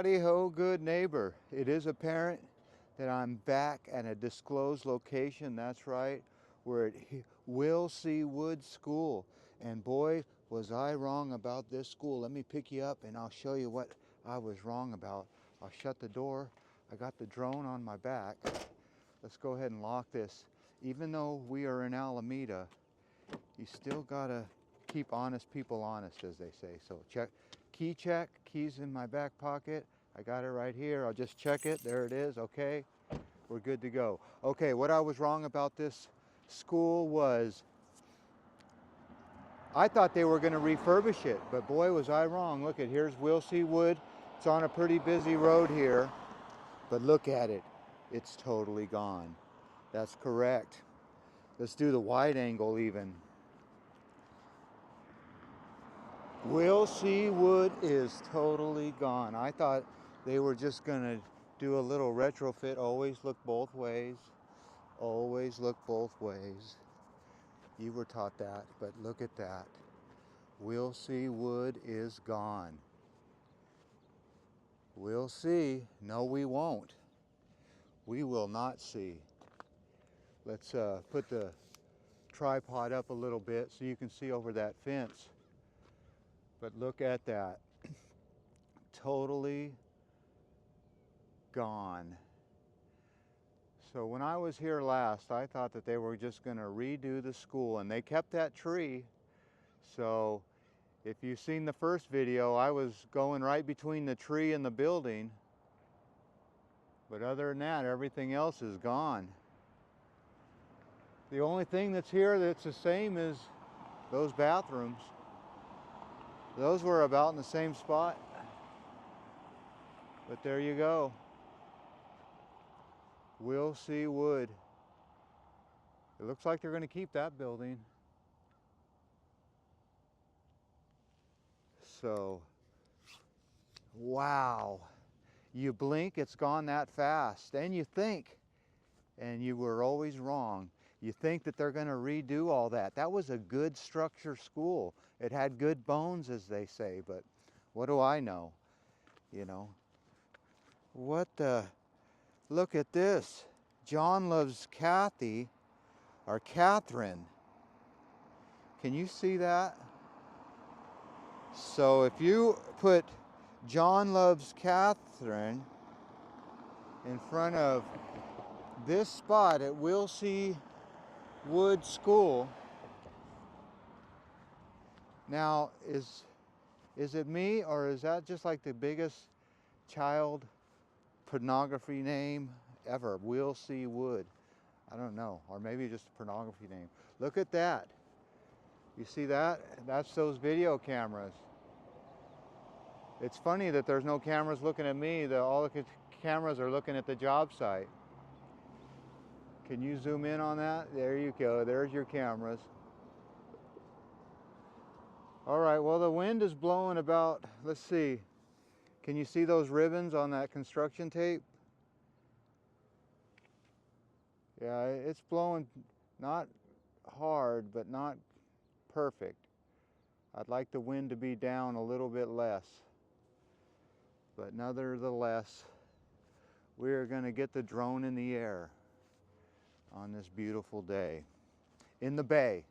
Howdy ho, good neighbor. It is apparent that I'm back at a disclosed location, that's right. We're at Will C. Wood School. And boy, was I wrong about this school. Let me pick you up and I'll show you what I was wrong about. I'll shut the door. I got the drone on my back. Let's go ahead and lock this. Even though we are in Alameda, you still gotta keep honest people honest, as they say. So check, keys in my back pocket. I got it right here. I'll just check it. There it is. Okay, we're good to go. Okay, what I was wrong about this school was I thought they were going to refurbish it, but boy was I wrong. Look at, here's Will C. Wood. It's on a pretty busy road here, but look at it. It's totally gone. That's correct. Let's do the wide angle even. Will C. Wood is totally gone. I thought they were just going to do a little retrofit. Always look both ways. Always look both ways. You were taught that, but look at that. Will C. Wood is gone. We'll see. No, we won't. We will not see. Let's put the tripod up a little bit so you can see over that fence. But look at that. Totally gone. So when I was here last, I thought that they were just going to redo the school, and they kept that tree. So if you've seen the first video, I was going right between the tree and the building. But other than that, everything else is gone. The only thing that's here that's the same is those bathrooms. Those were about in the same spot. But there you go. Will C. Wood. It looks like they're going to keep that building. So, wow. You blink, it's gone that fast. And you think, and you were always wrong, you think that they're going to redo all that. That was a good structure school. It had good bones, as they say, but what do I know? You know. What the? Look at this. John loves Kathy, or Catherine. Can you see that? So if you put John loves Catherine in front of this spot at Will C. Wood School. Now, is it me, or is that just like the biggest child pornography name ever? Will C. Wood. I don't know, or maybe just a pornography name. Look at that. You see that? That's those video cameras. It's funny that there's no cameras looking at me. All the cameras are looking at the job site. Can you zoom in on that? There you go. There's your cameras. All right, well, the wind is blowing about, let's see. Can you see those ribbons on that construction tape? Yeah, it's blowing not hard, but not perfect. I'd like the wind to be down a little bit less. But nevertheless, we're going to get the drone in the air on this beautiful day in the bay.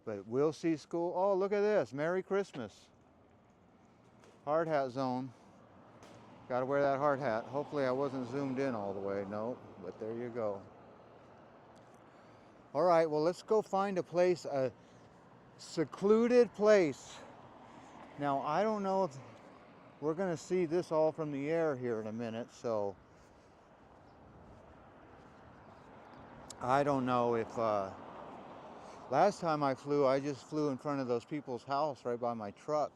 But Will C. School, oh, look at this. Merry Christmas. Hard hat zone. Got to wear that hard hat. Hopefully I wasn't zoomed in all the way. No, but there you go. All right, well, let's go find a place, a secluded place. Now, I don't know if we're going to see this all from the air here in a minute, so I don't know if last time I flew, I just flew in front of those people's house right by my truck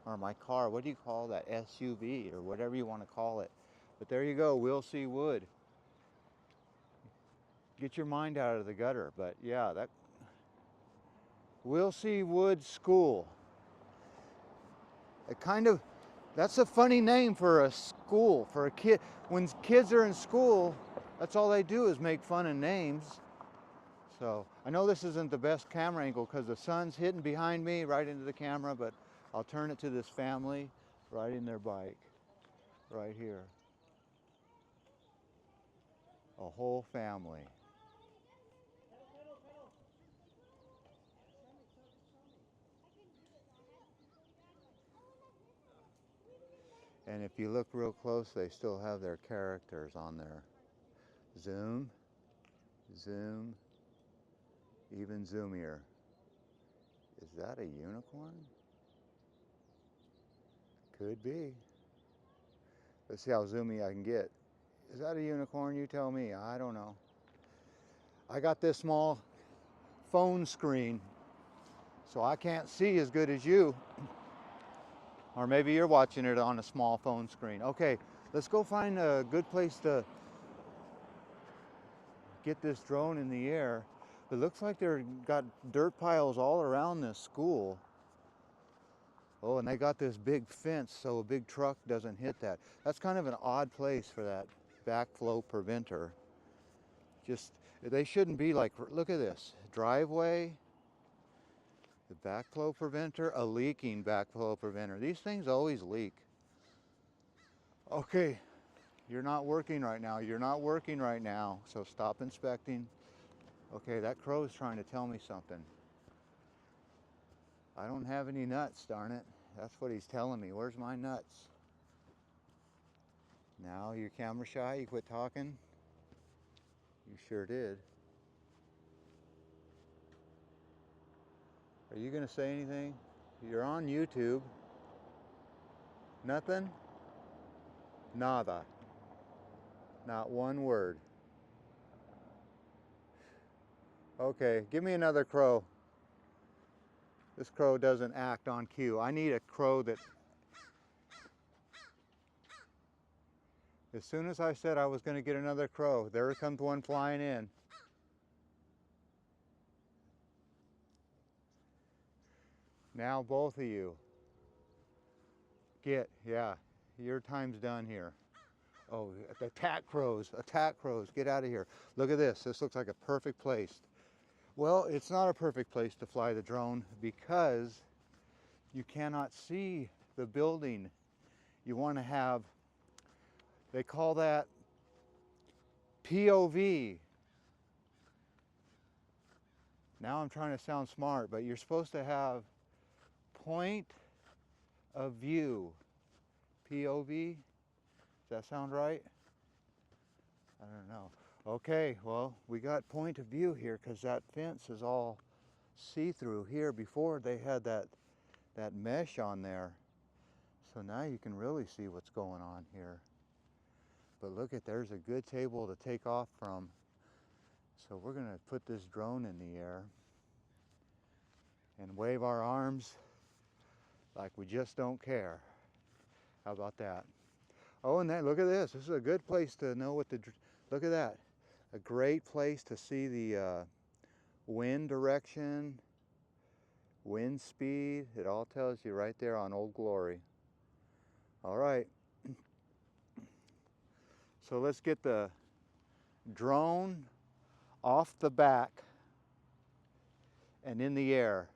or my car. What do you call that? SUV or whatever you want to call it. But there you go, Will C. Wood. Get your mind out of the gutter. But yeah, that Will C. Wood School. It kind of, that's a funny name for a school, for a kid. When kids are in school, that's all they do is make fun of names. So I know this isn't the best camera angle because the sun's hitting behind me right into the camera, but I'll turn it to this family riding their bike. right here. A whole family. And if you look real close, they still have their characters on there. Zoom, zoom, even zoomier. Is that a unicorn? Could be. Let's see how zoomy I can get. Is that a unicorn? You tell me. I don't know. I got this small phone screen, so I can't see as good as you. Or maybe you're watching it on a small phone screen. Okay, let's go find a good place to get this drone in the air. It looks like they've got dirt piles all around this school. Oh, and they got this big fence so a big truck doesn't hit that. That's kind of an odd place for that backflow preventer. Just, they shouldn't be like, look at this, driveway, the backflow preventer, a leaking backflow preventer. These things always leak. Okay, you're not working right now. You're not working right now, so stop inspecting. Okay, that crow is trying to tell me something. I don't have any nuts, darn it. That's what he's telling me. Where's my nuts? Now you're camera shy, you quit talking? You sure did. Are you gonna say anything? You're on YouTube. Nothing? Nada. Not one word. Okay, give me another crow. This crow doesn't act on cue. I need a crow that... As soon as I said I was going to get another crow, there comes one flying in. Now both of you. Yeah, your time's done here. Oh, attack crows, get out of here. Look at this, this looks like a perfect place. Well, it's not a perfect place to fly the drone because you cannot see the building. You want to have, they call that POV. Now I'm trying to sound smart, but you're supposed to have point of view. POV? Does that sound right? I don't know. Okay, well, we got point of view here because that fence is all see-through here. Before they had that mesh on there. So now you can really see what's going on here. But look at, there's a good table to take off from. So we're gonna put this drone in the air and wave our arms like we just don't care. How about that? Oh, and then look at this. This is a good place to know what look at that. A great place to see the wind direction, wind speed. It all tells you right there on Old Glory. All right. So let's get the drone off the back and in the air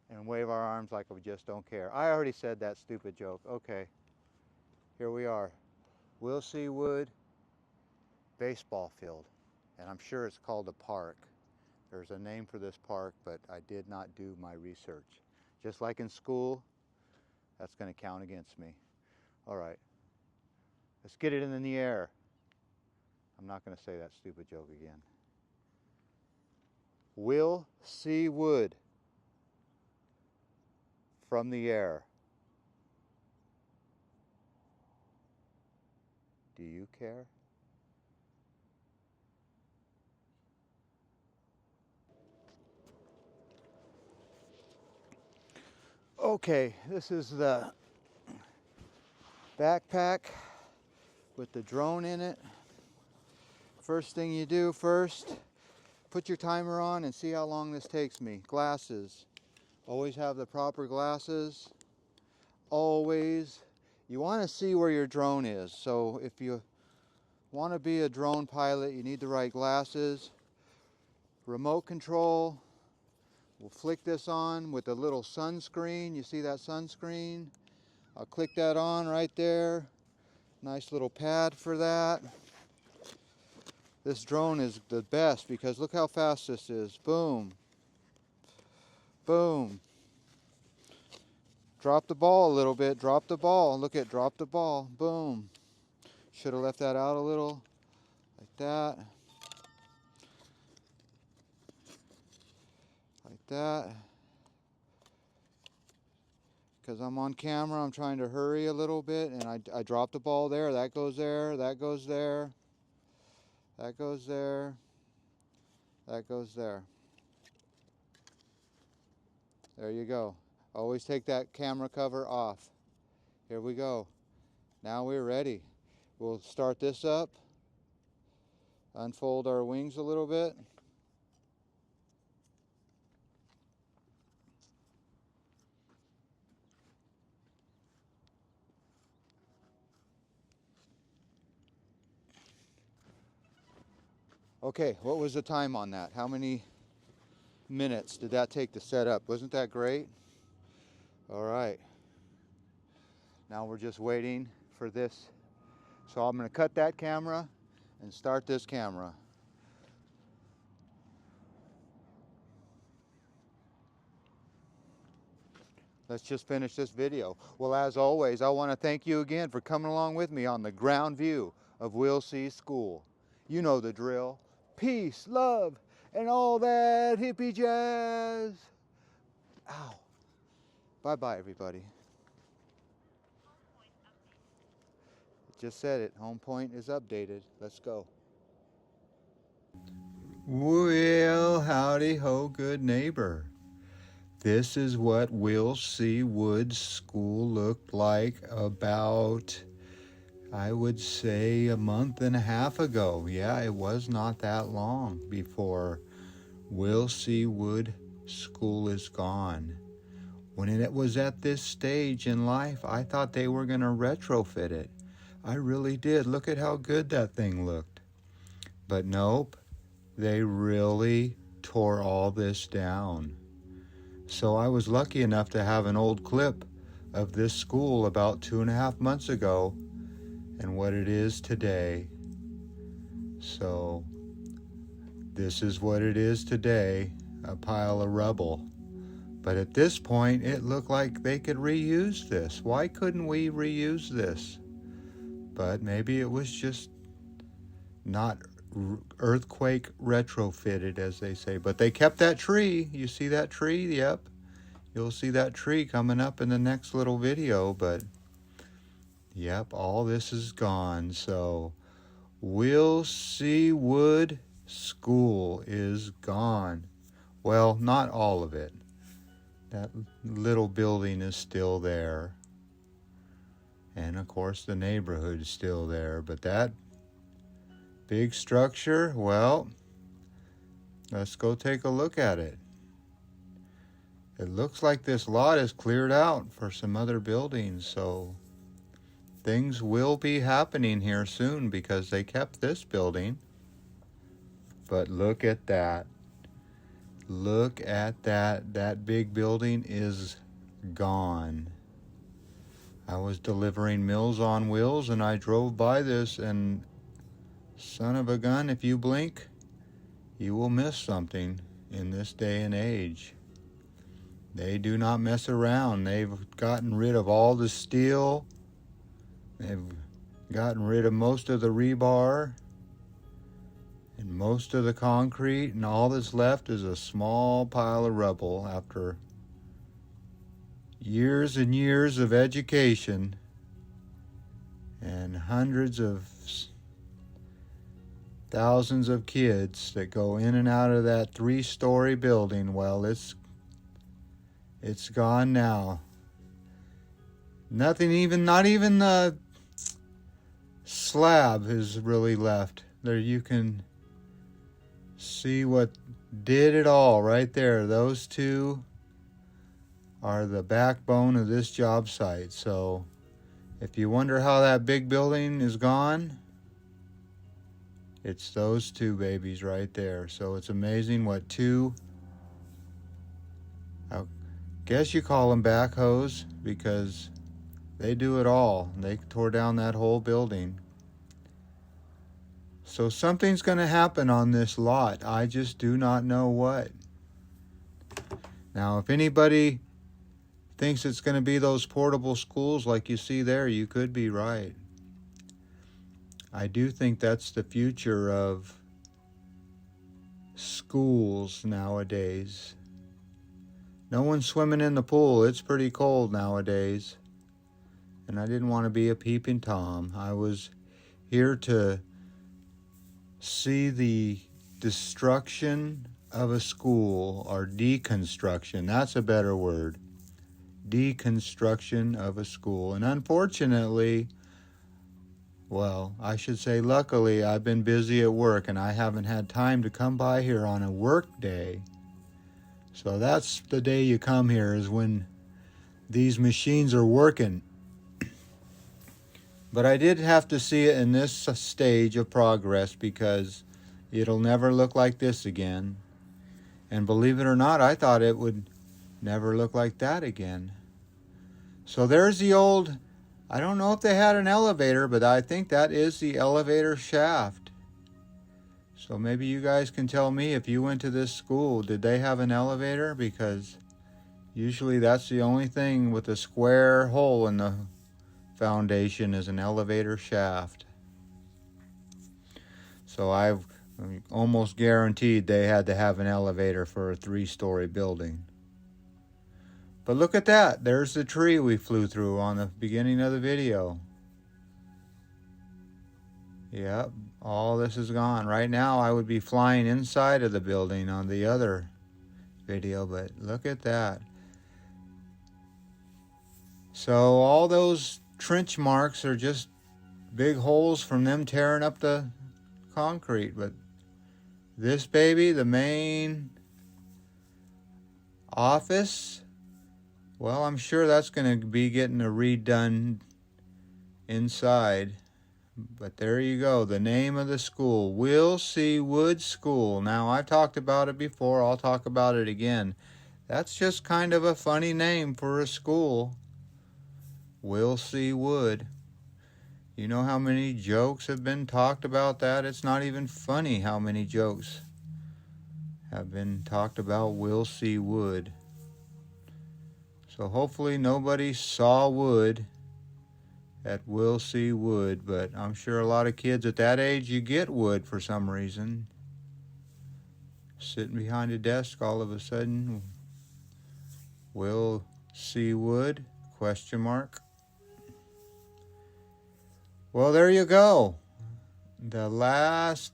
and wave our arms like we just don't care. I already said that stupid joke. Okay. Here we are. Willsey Wood baseball field. And I'm sure it's called a park. There's a name for this park, but I did not do my research. Just like in school, that's going to count against me. All right. Let's get it in the air. I'm not going to say that stupid joke again. Willsey Wood from the air. Do you care? Okay, this is the backpack with the drone in it. First thing you do first, put your timer on and see how long this takes me. Glasses. Always have the proper glasses. Always. You want to see where your drone is. So if you want to be a drone pilot, you need the right glasses. Remote control. We'll flick this on with a little sunscreen. You see that sunscreen? I'll click that on right there. Nice little pad for that. This drone is the best because look how fast this is. Boom. Boom. Drop the ball a little bit. Drop the ball. Look at drop the ball. Boom. Should have left that out a little. Like that. Like that. Because I'm on camera, I'm trying to hurry a little bit, and I dropped the ball there. That goes there. That goes there. That goes there. That goes there. There you go. Always take that camera cover off. Here we go. Now we're ready. We'll start this up. Unfold our wings a little bit. Okay, what was the time on that? How many minutes did that take to set up? Wasn't that great? All right. Now we're just waiting for this. So I'm going to cut that camera and start this camera. Let's just finish this video. Well, as always, I want to thank you again for coming along with me on the ground view of Will C School. You know the drill. Peace, love, and all that hippie jazz. Ow. Bye-bye, everybody. Just said it. Home point is updated. Let's go. Well, howdy ho, good neighbor. This is what Will C. Wood's school looked like about, I would say, a month and a half ago. Yeah, it was not that long before Will C. Wood School is gone. When it was at this stage in life, I thought they were going to retrofit it. I really did. Look at how good that thing looked. But nope, they really tore all this down. So I was lucky enough to have an old clip of this school about 2.5 months ago and what it is today. So this is what it is today, a pile of rubble. But at this point, it looked like they could reuse this. Why couldn't we reuse this? But maybe it was just not earthquake retrofitted, as they say. But they kept that tree. You see that tree? Yep. You'll see that tree coming up in the next little video. But yep, all this is gone. So Will C. Wood School is gone. Well, not all of it. That little building is still there. And of course the neighborhood is still there. But that big structure, well, let's go take a look at it. It looks like this lot is cleared out for some other buildings, so things will be happening here soon because they kept this building. But look at that. Look at that. That big building is gone. I was delivering Meals on Wheels and I drove by this, and son of a gun, if you blink, you will miss something in this day and age. They do not mess around. They've gotten rid of all the steel. They've gotten rid of most of the rebar and most of the concrete, and all that's left is a small pile of rubble after years and years of education and hundreds of thousands of kids that go in and out of that 3-story building. Well, it's gone now. Nothing, even not even the slab is really left. There you can see what did it all right there. Those two are the backbone of this job site. So if you wonder how that big building is gone, it's those two babies right there. So it's amazing what two, I guess you call them backhoes, because They do it all. They tore down that whole building. So something's going to happen on this lot. I just do not know what. Now, if anybody thinks it's going to be those portable schools like you see there, you could be right. I do think that's the future of schools nowadays. No one's swimming in the pool. It's pretty cold nowadays. And I didn't want to be a peeping Tom. I was here to see the destruction of a school, or deconstruction. That's a better word. Deconstruction of a school. And unfortunately, well, I should say luckily, I've been busy at work and I haven't had time to come by here on a work day. So that's the day you come here, is when these machines are working. But I did have to see it in this stage of progress because it'll never look like this again. And believe it or not, I thought it would never look like that again. So there's the old, I don't know if they had an elevator, but I think that is the elevator shaft. So maybe you guys can tell me, if you went to this school, did they have an elevator? Because usually that's the only thing with a square hole in the foundation, is an elevator shaft. So I've almost guaranteed they had to have an elevator for a 3-story building. But look at that. There's the tree we flew through on the beginning of the video. Yep, all this is gone. Right now I would be flying inside of the building on the other video, but look at that. So all those trench marks are just big holes from them tearing up the concrete. But this baby, the main office, well, I'm sure that's going to be getting a redone inside. But there you go, the name of the school, Will C. Wood School. Now, I've talked about it before, I'll talk about it again. That's just kind of a funny name for a school. Will C. Wood. You know how many jokes have been talked about that? It's not even funny how many jokes have been talked about Will C. Wood. So hopefully nobody saw wood at Will C. Wood, but I'm sure a lot of kids at that age, you get wood for some reason. Sitting behind a desk, all of a sudden, Will C. Wood, question mark. Well, there you go. The last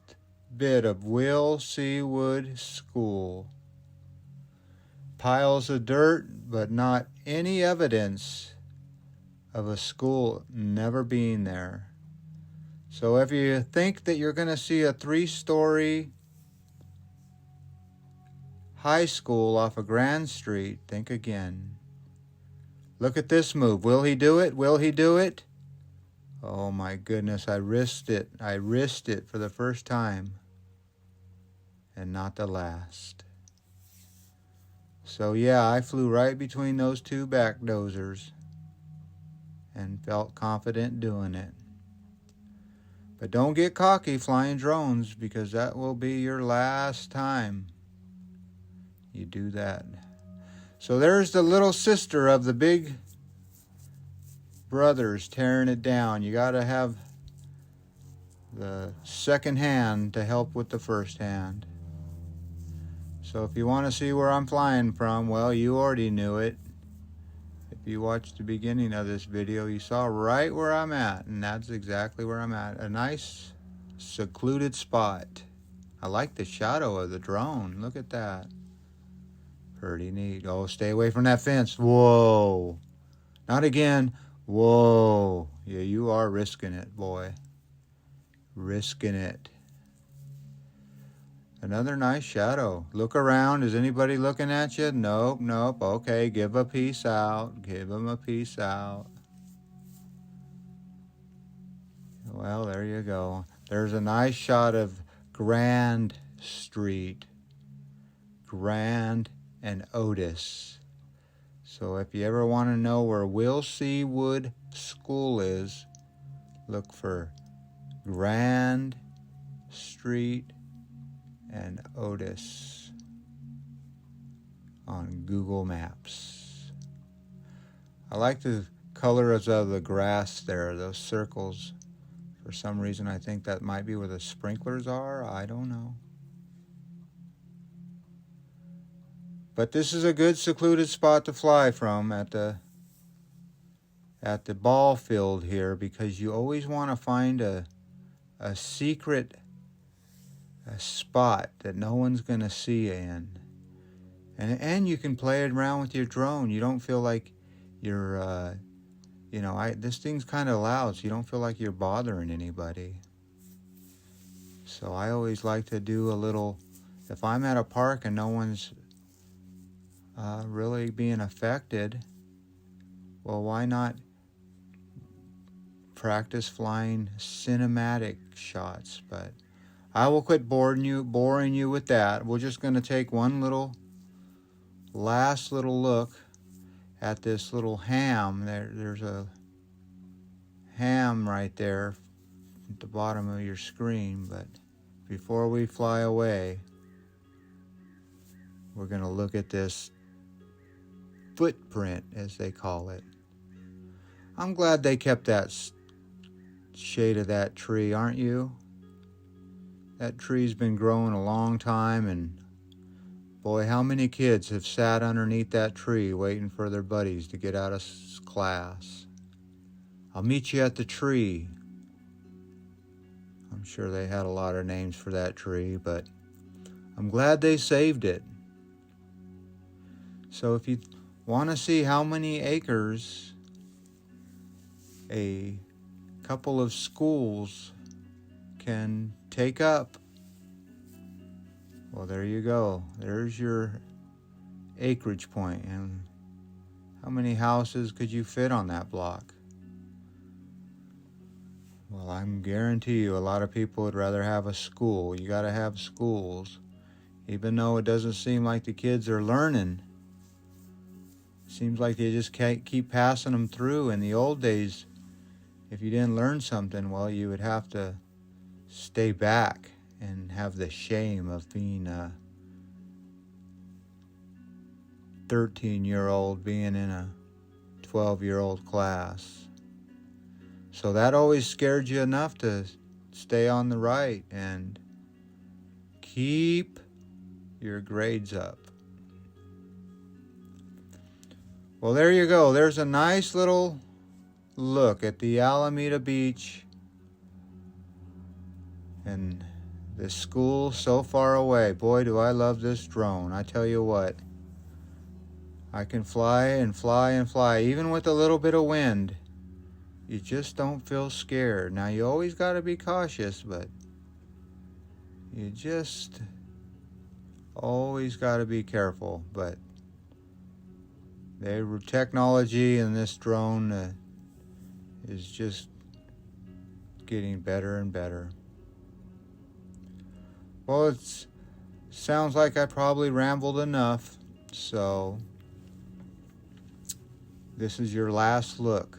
bit of Will C. Wood School. Piles of dirt, but not any evidence of a school never being there. So if you think that you're going to see a 3-story high school off of Grand Street, think again. Look at this move. Will he do it? Will he do it? Oh my goodness, I risked it. I risked it for the first time and not the last. So yeah, I flew right between those two back dozers and felt confident doing it. But don't get cocky flying drones, because that will be your last time you do that. So there's the little sister of the big brothers tearing it down. You got to have the second hand to help with the first hand. So if you want to see where I'm flying from, well, you already knew it. If you watched the beginning of this video, you saw right where I'm at, and that's exactly where I'm at. A nice secluded spot. I like the shadow of the drone. Look at that. Pretty neat. Oh, stay away from that fence. Whoa. Not again. Whoa. Yeah, you are risking it, boy. Risking it. Another nice shadow. Look around. Is anybody looking at you? Nope, nope. Okay, give a peace out. Give them a peace out. Well, there you go. There's a nice shot of Grand Street. Grand and Otis. So if you ever want to know where Will C. Wood School is, look for Grand Street and Otis on Google Maps. I like the colors of the grass there, those circles. For some reason, I think that might be where the sprinklers are. I don't know. But this is a good secluded spot to fly from at the ball field here, because you always want to find a secret spot that no one's going to see you in. And you can play it around with your drone. You don't feel like you're, this thing's kind of loud, so you don't feel like you're bothering anybody. So I always like to do a little, if I'm at a park and no one's really being affected, well, why not practice flying cinematic shots? But I will quit boring you with that. We're just going to take one last little look at this little ham. There's a ham right there at the bottom of your screen. But before we fly away, we're going to look at this footprint, as they call it. I'm glad they kept that shade of that tree, aren't you? That tree's been growing a long time, and boy, how many kids have sat underneath that tree waiting for their buddies to get out of class. I'll meet you at the tree. I'm sure they had a lot of names for that tree, but I'm glad they saved it. So if you want to see how many acres a couple of schools can take up, well, there you go. There's your acreage point. And how many houses could you fit on that block? Well, I can guarantee you a lot of people would rather have a school. You got to have schools. Even though it doesn't seem like the kids are learning, seems like they just can't keep passing them through. In the old days, if you didn't learn something, well, you would have to stay back and have the shame of being a 13-year-old being in a 12-year-old class. So that always scared you enough to stay on the right and keep your grades up. Well, there you go. There's a nice little look at the Alameda Beach and the school so far away. Boy, do I love this drone. I tell you what, I can fly and fly and fly. Even with a little bit of wind, you just don't feel scared. Now, you always got to be cautious, but you just always got to be careful. But the technology in this drone is just getting better and better. Well, it sounds like I probably rambled enough, so this is your last look.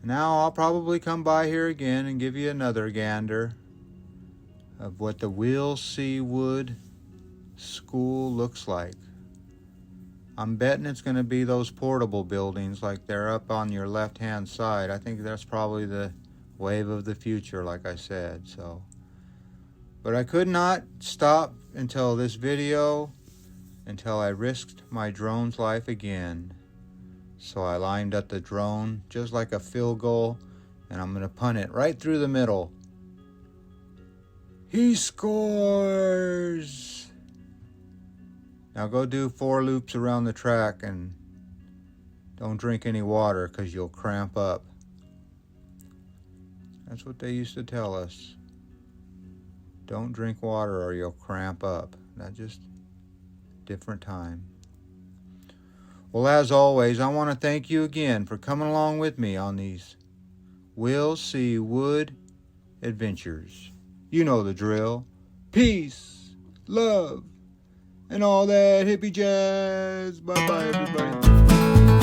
Now I'll probably come by here again and give you another gander of what the Will C. Wood School looks like. I'm betting it's going to be those portable buildings like they're up on your left-hand side. I think that's probably the wave of the future, like I said. But I could not stop until I risked my drone's life again. So I lined up the drone just like a field goal, and I'm going to punt it right through the middle. He scores! Now go do 4 loops around the track and don't drink any water because you'll cramp up. That's what they used to tell us. Don't drink water or you'll cramp up. Not just different time. Well, as always, I want to thank you again for coming along with me on these Will C. Wood adventures. You know the drill. Peace, love, and all that hippie jazz. Bye bye, everybody.